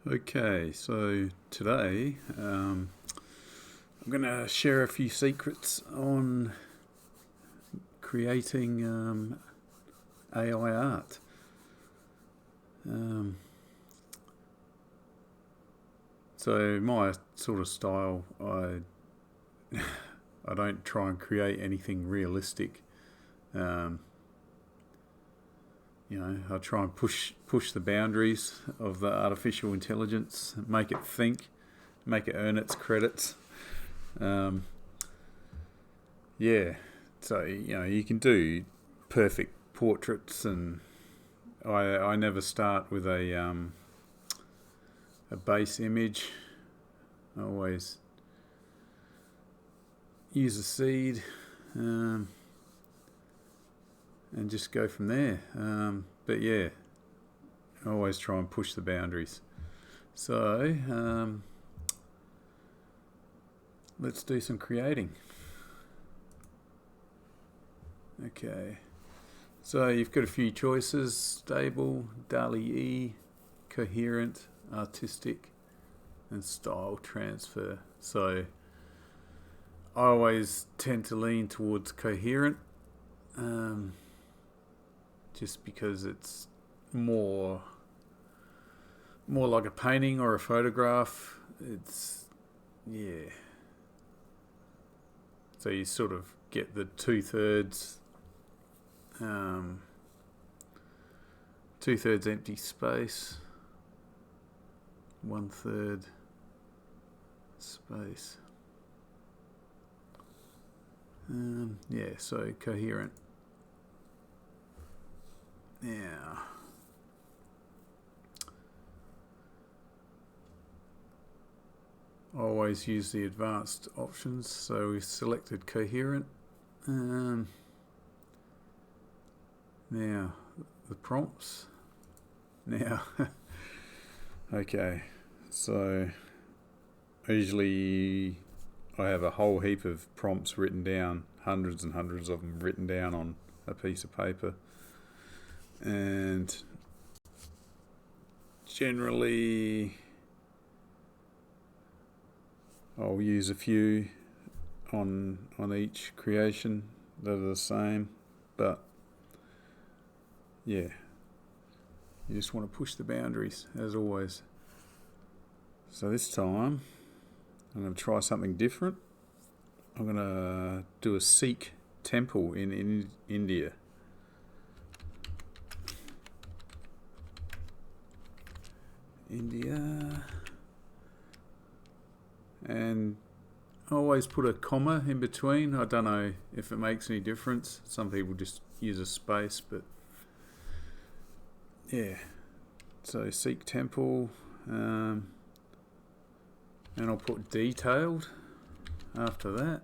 Okay, so today I'm going to share a few secrets on creating AI art. So my sort of style, I don't try and create anything realistic. I try and push the boundaries of the artificial intelligence, make it think, make it earn its credits. So you can do perfect portraits, and I never start with a base image. I always use a seed. And just go from there. But yeah, I always try and push the boundaries. So let's do some creating. Okay, so you've got a few choices: stable, DALL-E, coherent, artistic, and style transfer. So I always tend to lean towards coherent. Just because it's more like a painting or a photograph. So you sort of get the two-thirds empty space, 1/3 space. So coherent. Yeah. I always use the advanced options, so we've selected coherent. Now, the prompts. Now, okay, so usually I have a whole heap of prompts written down, hundreds and hundreds of them written down on a piece of paper. And generally I'll use a few on each creation that are the same, but yeah, you just want to push the boundaries as always. So this time I'm going to try something different. I'm going to do a Sikh temple in India. And I always put a comma in between. I don't know if it makes any difference. Some people just use a space, but yeah. So Sikh temple, and I'll put detailed after that.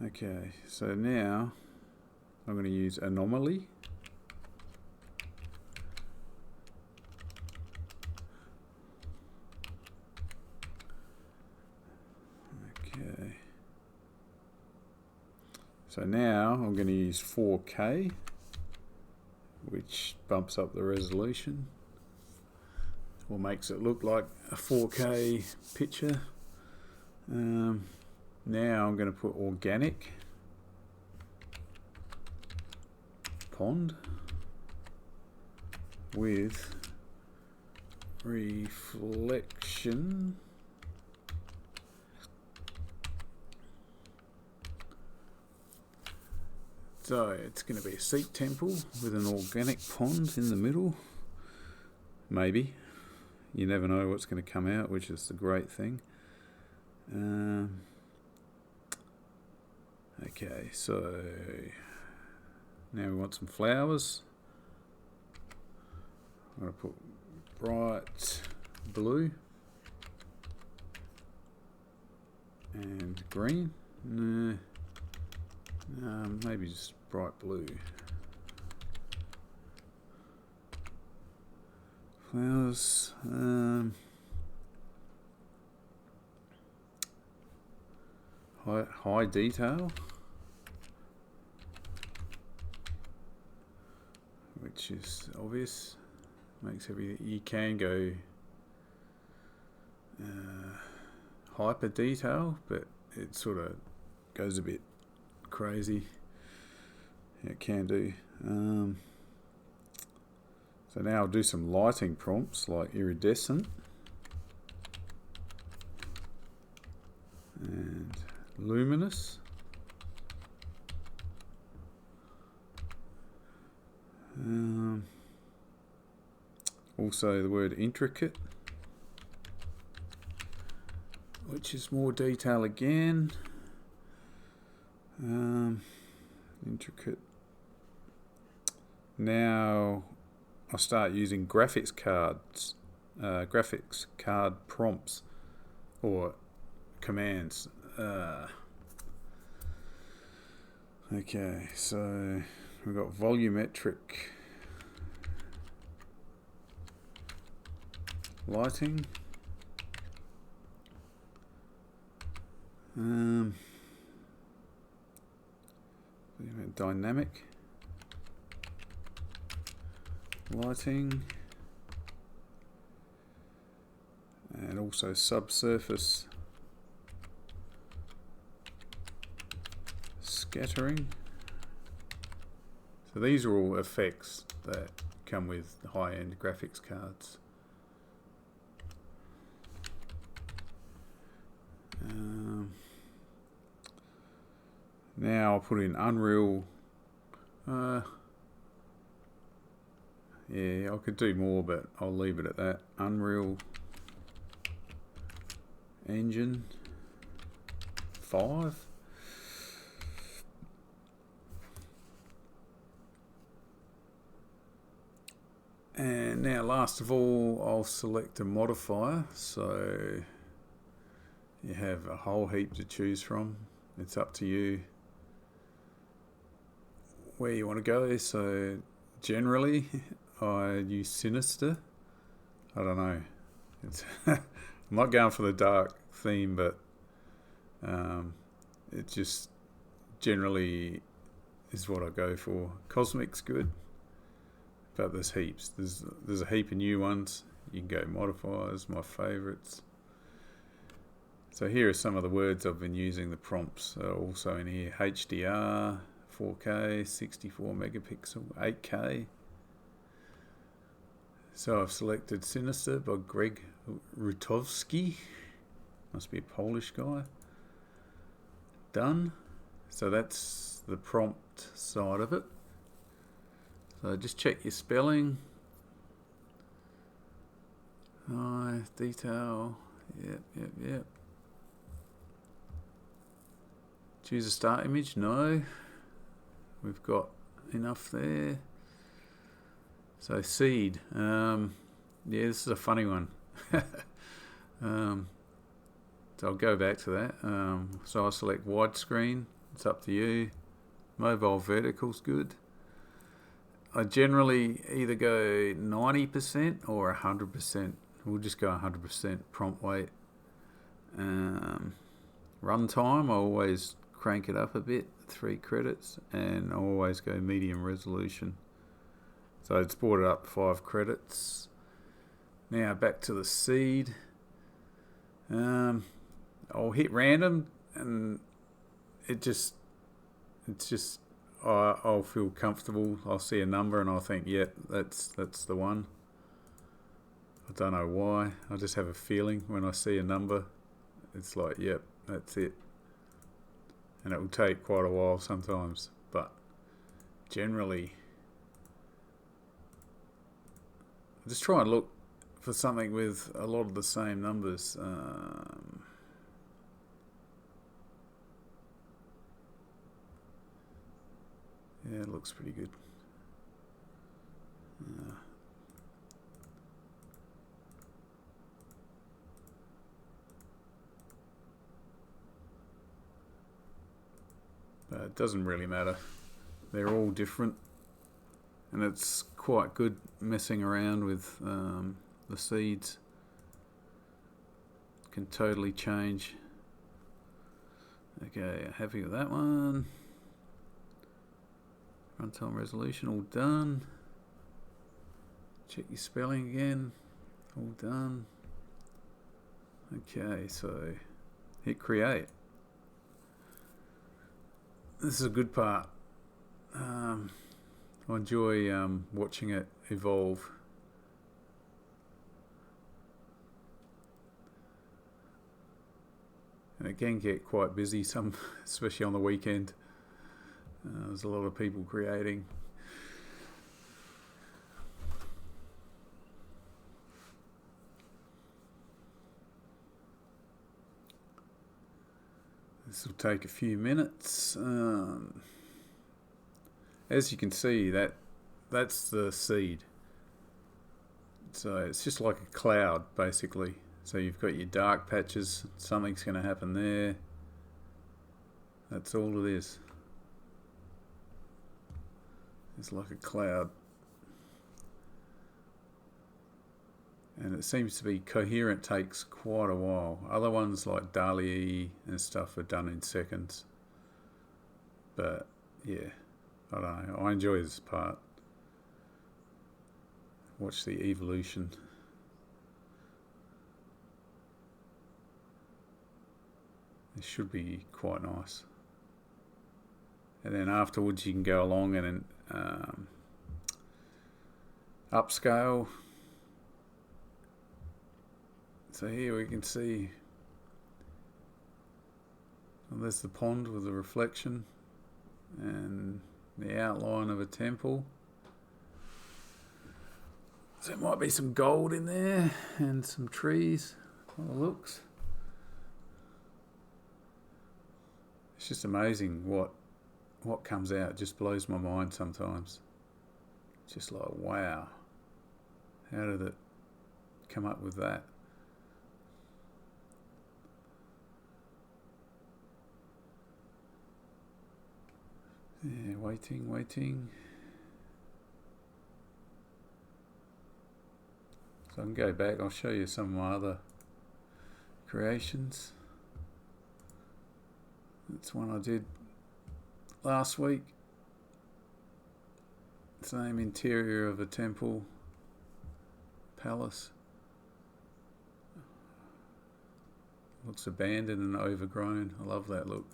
Okay, so now I'm going to use anomaly. Okay. So now I'm going to use 4K, which bumps up the resolution or makes it look like a 4K picture. Now I'm going to put organic pond with reflection. So it's going to be a Sikh temple with an organic pond in the middle. Maybe. You never know what's going to come out, which is the great thing. Okay, so now we want some flowers. I'm going to put bright blue and green. Maybe just bright blue. Flowers. High detail. which is obvious. Makes everything. You can go hyper detail, but it sort of goes a bit crazy. It can do. So now I'll do some lighting prompts like iridescent and luminous. Also the word intricate, which is more detail again. Intricate. Now I'll start using graphics card prompts or commands. Okay, so we've got volumetric lighting. Dynamic lighting, and also subsurface scattering. So these are all effects that come with high-end graphics cards. Now I'll put in Unreal. Yeah, I could do more, but I'll leave it at that. Unreal Engine 5. And now last of all, I'll select a modifier. So you have a whole heap to choose from. It's up to you where you want to go. So generally I use Sinister. I don't know, I'm not going for the dark theme, but it just generally is what I go for. Cosmic's good, but there's heaps. There's a heap of new ones. You can go modifiers, my favourites. So here are some of the words I've been using. The prompts are also in here. HDR, 4K, 64 megapixel, 8K. So I've selected Sinister by Greg Rutowski. Must be a Polish guy. Done. So that's the prompt side of it. So just check your spelling. High detail. Yep. Choose a start image. No. We've got enough there. So seed. Yeah, this is a funny one. So I'll go back to that. So I'll select widescreen. It's up to you. Mobile vertical's good. I generally either go 90% or 100%. We'll just go 100% prompt weight. Runtime, I always crank it up a bit, 3 credits, and I always go medium resolution. So it's brought it up 5 credits. Now back to the seed. I'll hit random, and I'll feel comfortable. I'll see a number and I'll think, yep, that's the one. I don't know why. I just have a feeling when I see a number. It's like, yep, that's it. And it will take quite a while sometimes, but generally I just try and look for something with a lot of the same numbers. Yeah, it looks pretty good. But it doesn't really matter. They're all different, and it's quite good messing around with the seeds. Can totally change. Okay, happy with that one. Runtime resolution all done. Check your spelling again. All done. Okay, so hit create. This is a good part. I enjoy watching it evolve. And it can get quite busy, especially on the weekend. There's a lot of people creating. This will take a few minutes. As you can see, that's the seed. So it's just like a cloud, basically. So you've got your dark patches, something's going to happen there. That's all it is. It's like a cloud. And it seems to be coherent, takes quite a while. Other ones like DALL-E and stuff are done in seconds. But yeah, I don't know. I enjoy this part. Watch the evolution. It should be quite nice. And then afterwards you can go along and upscale. So here we can see, well, there's the pond with the reflection and the outline of a temple. So there might be some gold in there and some trees by the looks. It's just amazing what comes out. It just blows my mind sometimes. Just like, wow, how did it come up with that? Yeah, waiting. So I can go back, I'll show you some of my other creations. That's one I did last week. Same interior of a temple, palace. Looks abandoned and overgrown. I love that look.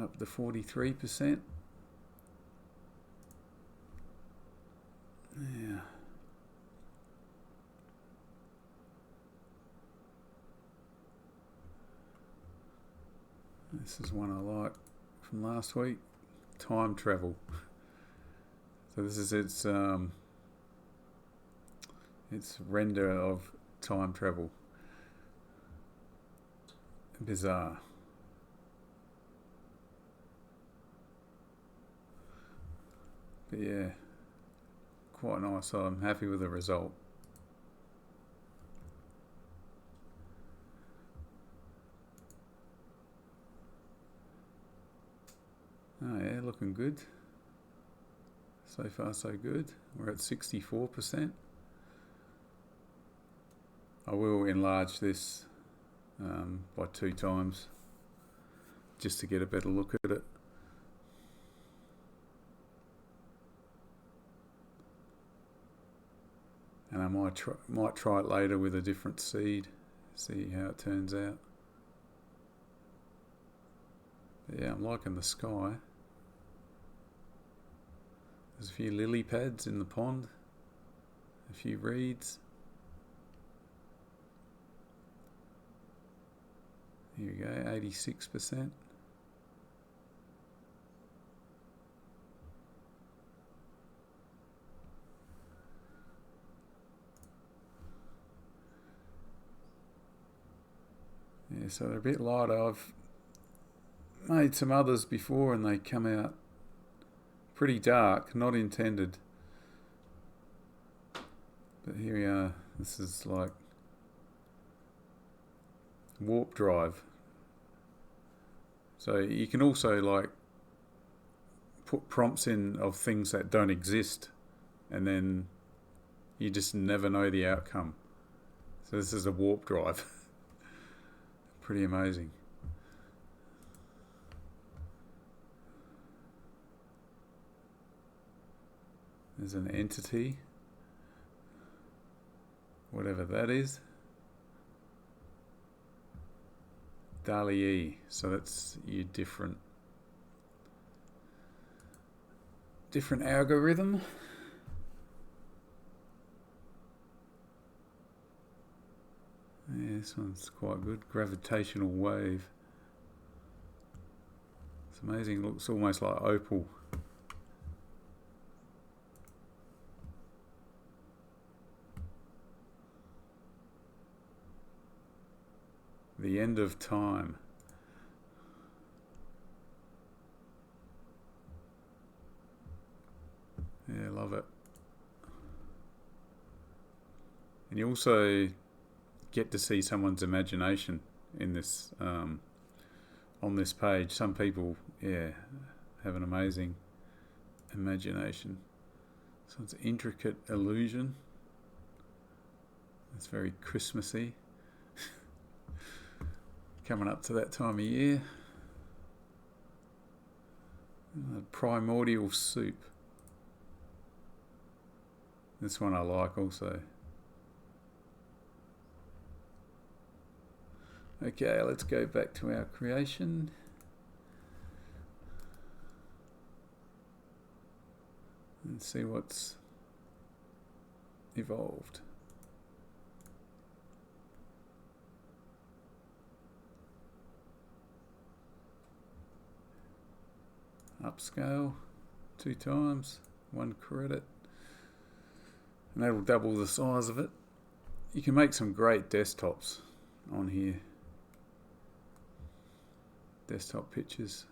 Up to 43%. Yeah. This is one I like from last week. Time travel. So this is its render of time travel. Bizarre. But yeah, quite nice. So I'm happy with the result. Oh yeah, looking good. So far so good. We're at 64%. I will enlarge this by 2 times just to get a better look at it. And I might try it later with a different seed, see how it turns out. But yeah, I'm liking the sky. There's a few lily pads in the pond, a few reeds. Here we go, 86%. Yeah, so they're a bit lighter. I've made some others before and they come out pretty dark, not intended. But here we are. This is like warp drive. So you can also like put prompts in of things that don't exist and then you just never know the outcome. So this is a warp drive. Pretty amazing. There's an entity, whatever that is. DALL-E, so that's your different algorithm. Yeah, this one's quite good. Gravitational wave. It's amazing. It looks almost like opal. The end of time. Yeah, love it. And you also get to see someone's imagination in this on this page. Some people, yeah, have an amazing imagination. So it's intricate illusion. It's very Christmassy. Coming up to that time of year. Primordial soup. This one I like also. Okay, let's go back to our creation. And see what's evolved. Upscale 2 times, 1 credit. And that'll double the size of it. You can make some great desktops on here. Desktop pictures.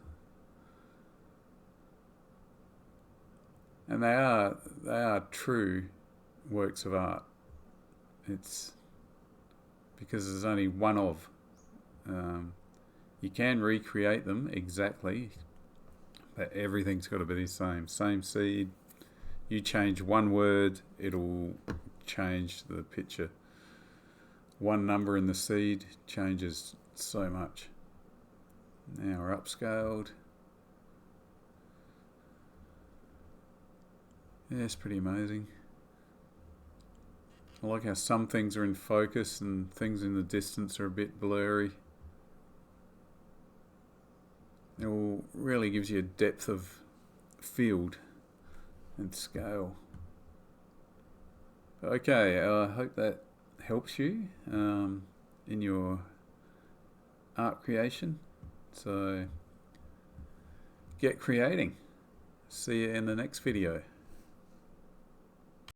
And they are true works of art. It's because there's only one of. You can recreate them exactly, but everything's got to be the same. Same seed. You change one word, it'll change the picture. One number in the seed changes so much. Now we're upscaled. Yeah, it's pretty amazing. I like how some things are in focus and things in the distance are a bit blurry. It really gives you a depth of field and scale. Okay, I hope that helps you in your art creation. So get creating. See you in the next video.